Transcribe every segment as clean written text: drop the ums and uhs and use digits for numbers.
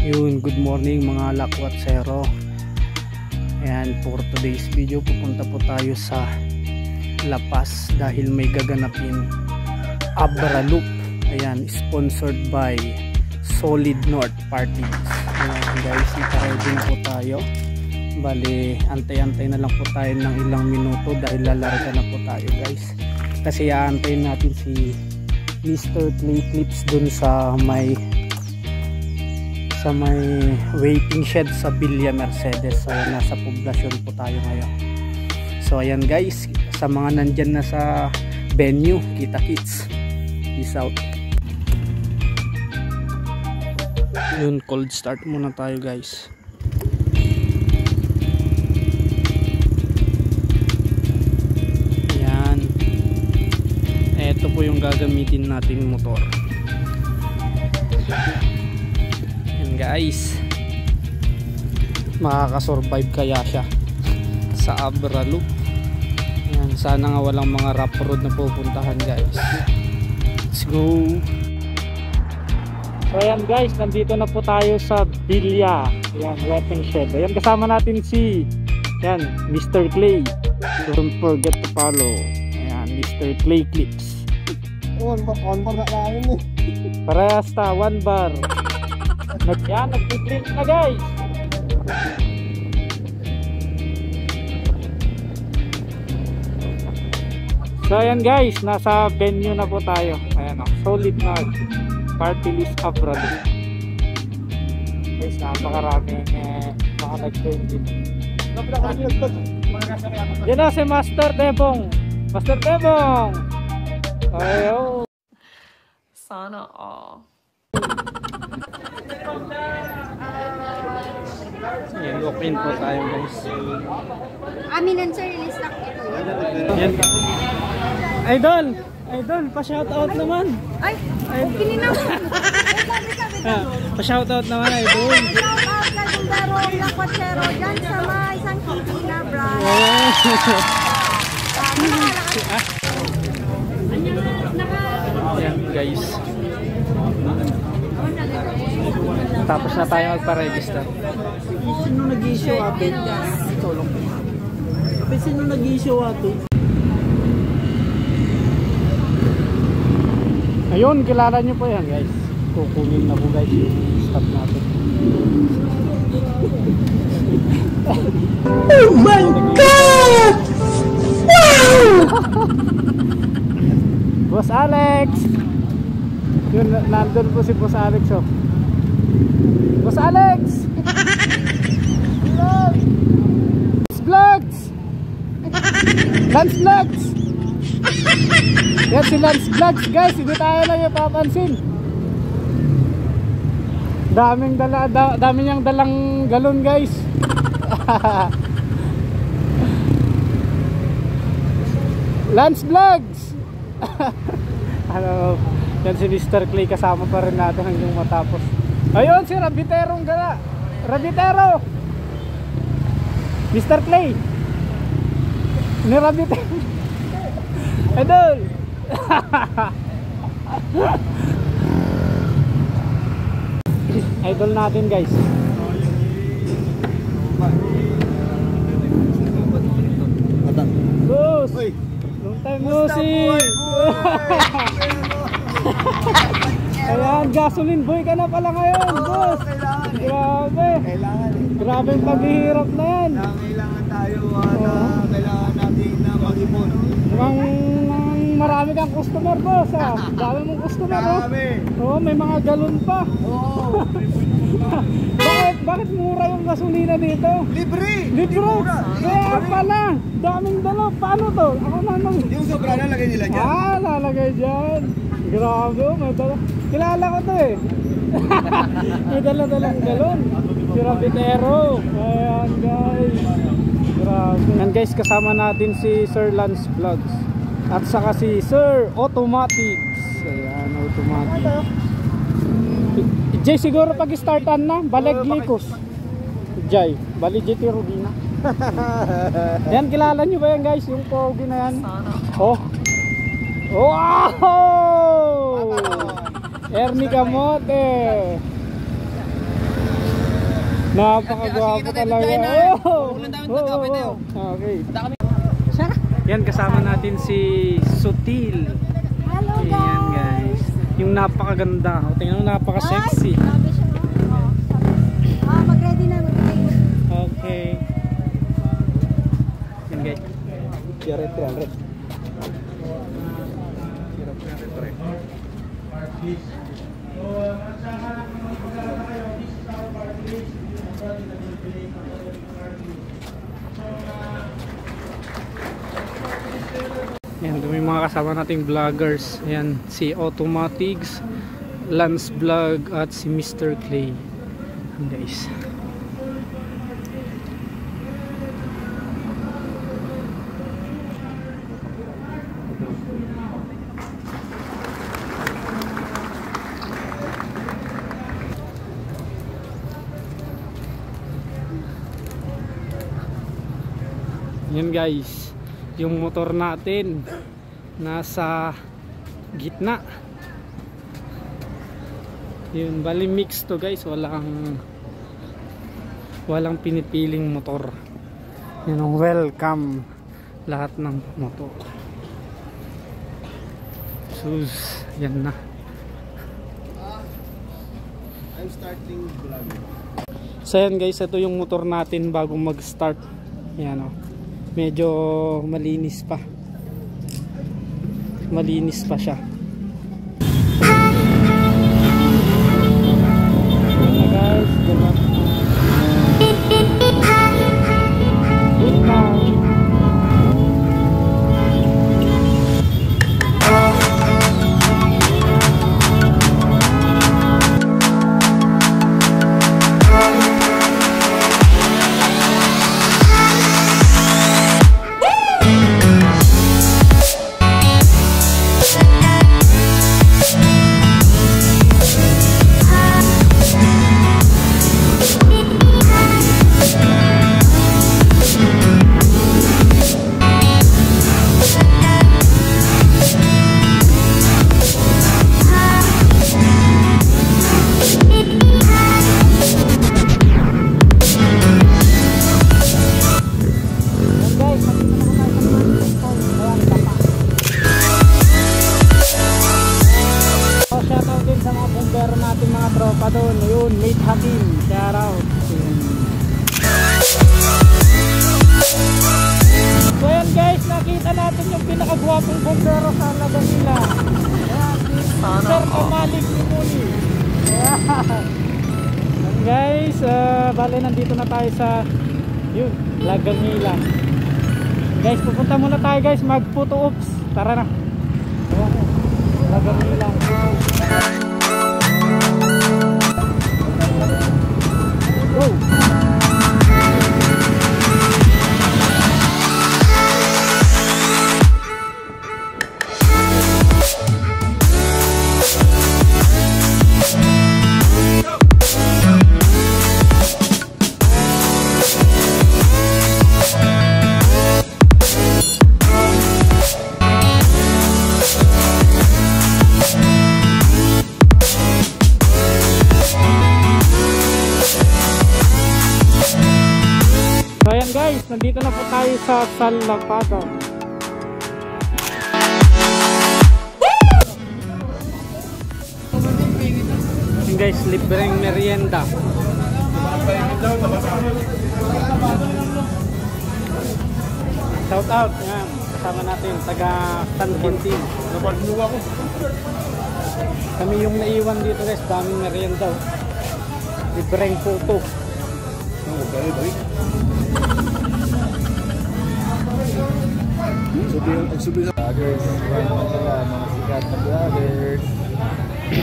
Yun, good morning mga lakwatsero. Ayan, for today's video pupunta po tayo sa La Paz dahil may gaganapin Abra Loop. Ayan, sponsored by Solid North Parties. Ayan guys, nakaready na po tayo. Bali, antay-antay na lang po tayo ng ilang minuto dahil lalarga na po tayo guys. Kasi aantayin natin si Mr. Clay Clips dun sa may waiting shed sa Villa Mercedes. So nasa poblasyon po tayo ngayon. So ayan guys, sa mga nandyan na sa venue, kita kits, peace out. Yun, cold start muna tayo guys. Ayan, eto po yung gagamitin natin motor guys. Makakasurvive kaya siya sa Abra Loop. Ayan, sana nga walang mga rough road na pupuntahan guys. Let's go. So ayan guys, nandito na po tayo sa Villa. Ayan, waiting shed. Ayan, kasama natin si Mr. Clay. Don't forget to follow. Ayan, Mr. Clay Clips. One bar na lang eh. Parehas ta, 1 bar. Yan, nag-drink na guys. So ayan guys, nasa venue na po tayo. Ayan o, Solid North Party List Abra Loop. Guys, napakaraming mga nag-join din. Yan na si Master Debong. Master Debong. Ayaw. Sana all. Ayan, open po tayo guys. Aminan sir, release lang ito. Ayan. Idol, pa-shoutout naman. Ay, okay na naman. Pa-shoutout naman Idol. Shoutout na Gundaro, Lakwatsero, dyan sa mga isang kitty na brand. Ayan guys. Tapos na tayo magpa-register. Sino nag-issue atin? Sino nag-issue atin? Ayun, kilala nyo po yan guys. Kukunin na po guys yung stop natin. Oh my God! Wow! Boss Alex! Yun, nandun po si Boss Alex oh. Boss Alex! Vlogs! Lance Vlogs! Yan si Lance Vlogs guys, hindi tayo lang yung papansin. Dami niyang dalang galon guys. Lance Vlogs! Ano, yan si Mr. Clay, kasama pa rin natin hanggang matapos. Ayun si Rabiterong gala. Rabitero. Mr. Clay. Ni Rabitero. Idol. Idol natin guys. Boss. Long time no see. Ayan, gasoline boy ka na pala ngayon, boss. Grabe. Grabe yung paghihirap na yan. Kailangan tayo kailangan natin na mag-ipon. Mukhang marami kang customer, boss. Dami mong customer, oh. Oo, may mga galon pa. Oo. Bakit mura yung gasolina dito? Libre! Kaya pala, daming dala. Paano to? Ako naman. Yung sobra na lagay nila dyan. Lalagay dyan. Grabe, may dala. Kilala ko to eh. May dala-dalang galon. Si Rabitero. Ayan guys. Grabe. Ayan guys, kasama natin si Sir Lance Vlogs. At saka si Sir Automatics. Ayan, Automatics. Jay, siguro pag-startan na, balag likos. Jay, bali GT Rugina. Yan, kilala nyo ba yan guys? Yung pogi na yan. Oh. Wow! Ernie Camote. Napakagwapo talaga. Oh! Okay. Yan, kasama natin si Sutil. Hello Ayan guys. guys. Yung napakaganda. O, tingnan mo, napaka-sexy. Grabe siya. Mag-ready na. Okay. Yan guys. Jaret 300. Yan, may mga kasama nating vloggers. Ayan, si Automatics, Lance Vlog at si Mr. Clay. Ayan guys. Yan guys, yung motor natin nasa gitna. Yun, bali mix to guys, walang pinipiling motor. Yan ang welcome lahat ng motor. Sus, yan na. I'm starting vlog. So yan guys, ito yung motor natin bago mag-start. Yan o. Medyo malinis pa. Malinis pa siya. Ayan guys, diba? Good night. tropa doon. Yun, late Hakim. Shout out. So yan guys, nakita natin yung pinakagwapong bombero sa Laganila. Ayan, si Sir Kamalik Mimuli. Ayan guys, bale nandito na tayo sa yun, Laganila. Guys, pupunta muna tayo guys, mag photo ops. Tara na. Ayan, Laganila. Go! So ayan guys, nandito na po tayo sa Salapado. Ayan guys, libreng merienda. Shout out, yan, kasama natin, taga San Quintin. Kami yung naiwan dito guys, daming merienda. Libreng photo.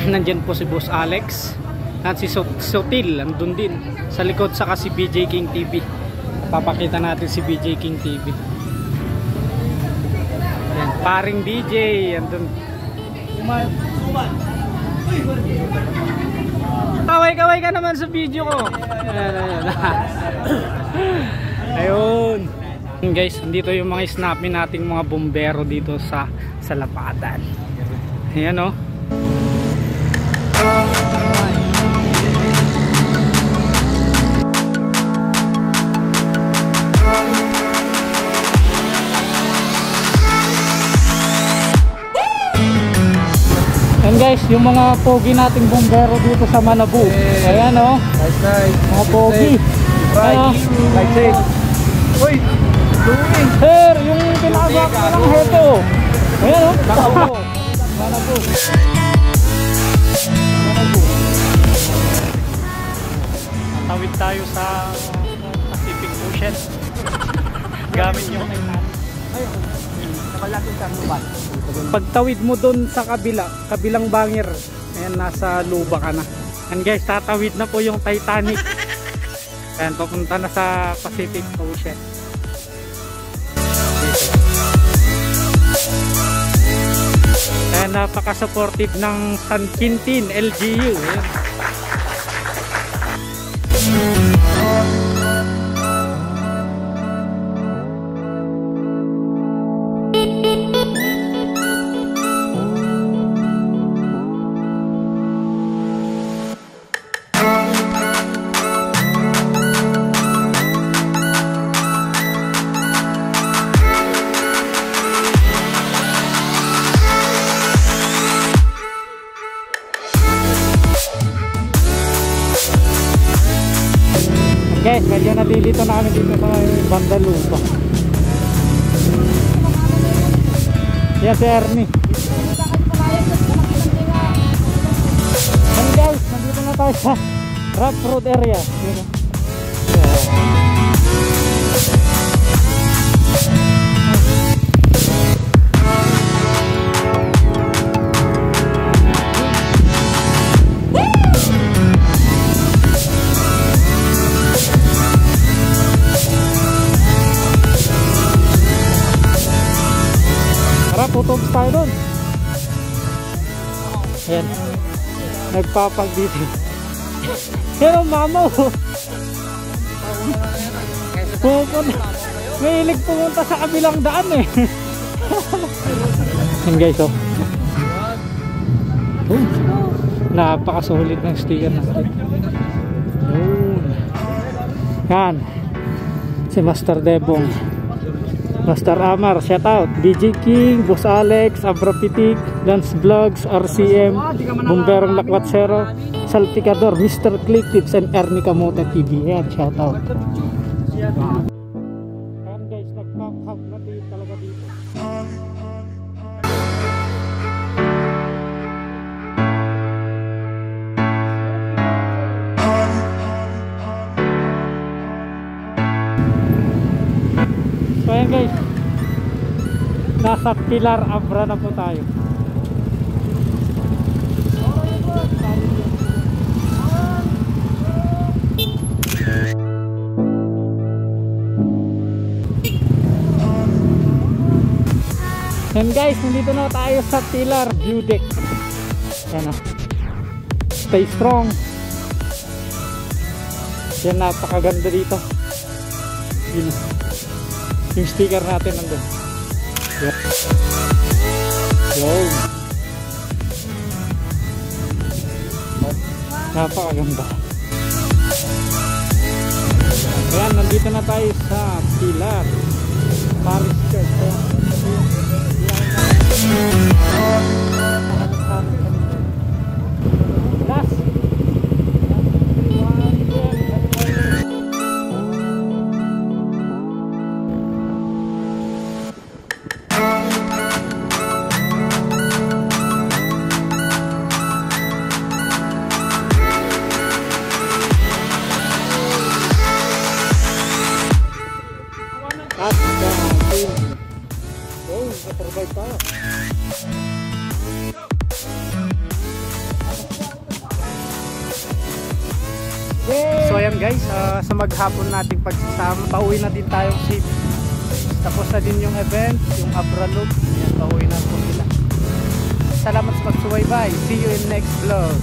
Nandyan po si Boss Alex at si Sotil, andun din sa likod, saka si BJ King TV. Papakita natin si BJ King TV. Ayan, paring DJ andun. Kaway-kaway ka naman sa video ko. Ayan. Ayun guys, dito yung mga snapin nating mga bombero dito sa Lapadan. Ayan o. yung mga pogi nating bombero dito sa Manabu. Ayan oh. Nice. Mga pogi. Ayan, oh. Like safe. Uy! Luwing! Sir, yung pinakagwak ko lang heto. Ayan oh. Manabu. Manabu. Tawid tayo sa Pacific Ocean. Gamit yung pagtawid mo dun sa kabilang bangir, ayan, nasa luba ka na. And guys, tatawid na po yung Titanic. Ayan, papunta na sa Pacific Ocean. Ayan, napaka-supportive ng San Quintin LGU. Ayan. Guys, medyo nalilito na kami dito sa banda lupa. Yan si Ernie. And guys, nandito na tayo sa rough road area. Photos tayo doon. Ayan, nagpapag dito. Pero mama pupunta, may ilig pumunta sa kabilang daan eh. Yan guys, oh. Napakasulit ng sticker natin. Yan si Master Debong, Master Amar, shout out, BJ King, Boss Alex, Abrapitik, Lance Vlogs, RCM, Bomberong Lakwatsero, Salpicador, Mr. Click Tips, and Ernie Kamote TV. Yan, shout out. Ayan guys, nagpapag na dito talaga dito. So ayan guys, nasa Pilar Abra na po tayo. And guys, nandito na tayo sa Pilar View Deck. Yan o, stay strong. Yan, napakaganda dito. Yun, yung sticker natin nandun. Yep. Yun, napakaganda. Ayan, nandito na tayo sa Pilar Paris Church. Last. So ayan guys, sa maghapon nating pagsasama, pauwi na din tayong safe. Tapos na din yung event, yung Abra Loop. Ayan, pauwi na po sila. Salamat sa pagsubaybay. See you in next vlog.